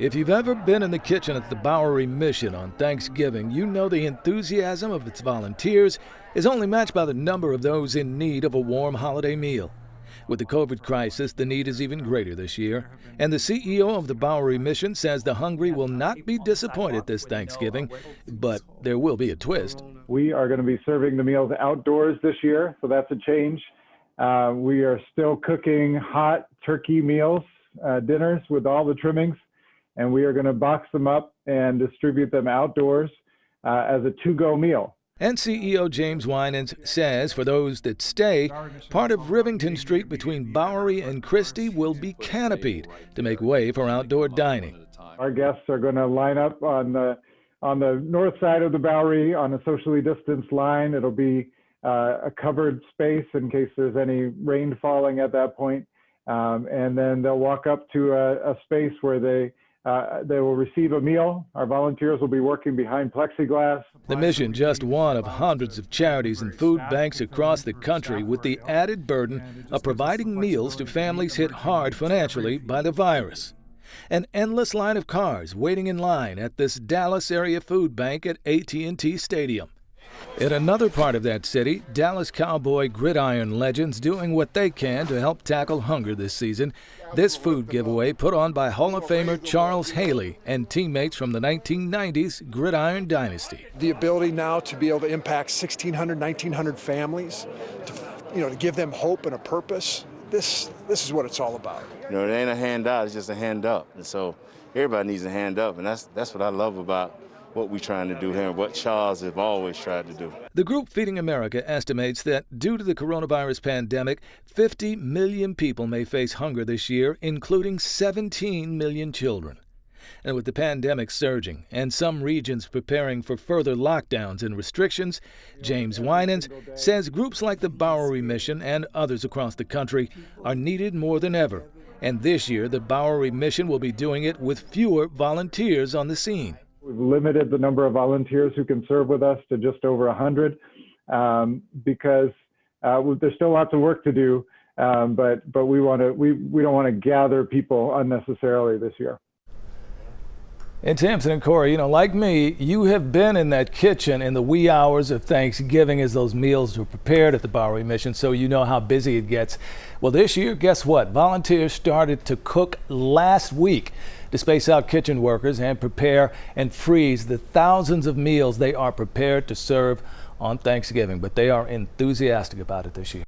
If you've ever been in the kitchen at the Bowery Mission on Thanksgiving, you know the enthusiasm of its volunteers is only matched by the number of those in need of a warm holiday meal. With the COVID crisis, the need is even greater this year, and the CEO of the Bowery Mission says the hungry will not be disappointed this Thanksgiving, but there will be a twist. We are going to be serving the meals outdoors this year, so that's a change. We are still cooking hot turkey meals, dinners with all the trimmings, and we are going to box them up and distribute them outdoors as a to-go meal. And CEO James Winans says for those that stay, part of Rivington Street between Bowery and Christie will be canopied to make way for outdoor dining. Our guests are going to line up on the north side of the Bowery on a socially distanced line. It'll be a covered space in case there's any rain falling at that point. And then they'll walk up to a space where they will receive a meal. Our volunteers will be working behind plexiglass. The mission just one of hundreds of charities and food banks across the country with the added burden of providing meals to families hit hard financially by the virus. An endless line of cars waiting in line at this Dallas area food bank at AT&T Stadium. In another part of that city, Dallas Cowboy gridiron legends doing what they can to help tackle hunger this season. This food giveaway put on by Hall of Famer Charles Haley and teammates from the 1990s Gridiron Dynasty. The ability now to be able to impact 1,600, 1,900 families, to give them hope and a purpose. This is what it's all about. It ain't a handout, it's just a hand up. And so everybody needs a hand up, and that's what I love about what we're trying to do here and what Charles have always tried to do. The group Feeding America estimates that due to the coronavirus pandemic, 50 million people may face hunger this year, including 17 million children. And with the pandemic surging and some regions preparing for further lockdowns and restrictions, James Winans says groups like the Bowery Mission and others across the country are needed more than ever. And this year, the Bowery Mission will be doing it with fewer volunteers on the scene. We've limited the number of volunteers who can serve with us to just over 100 because there's still lots of work to do, but we don't want to gather people unnecessarily this year. And Tamsin and Corey, like me, you have been in that kitchen in the wee hours of Thanksgiving as those meals were prepared at the Bowery Mission, so you know how busy it gets. Well, this year, guess what? Volunteers started to cook last week to space out kitchen workers and prepare and freeze the thousands of meals they are prepared to serve on Thanksgiving. But they are enthusiastic about it this year.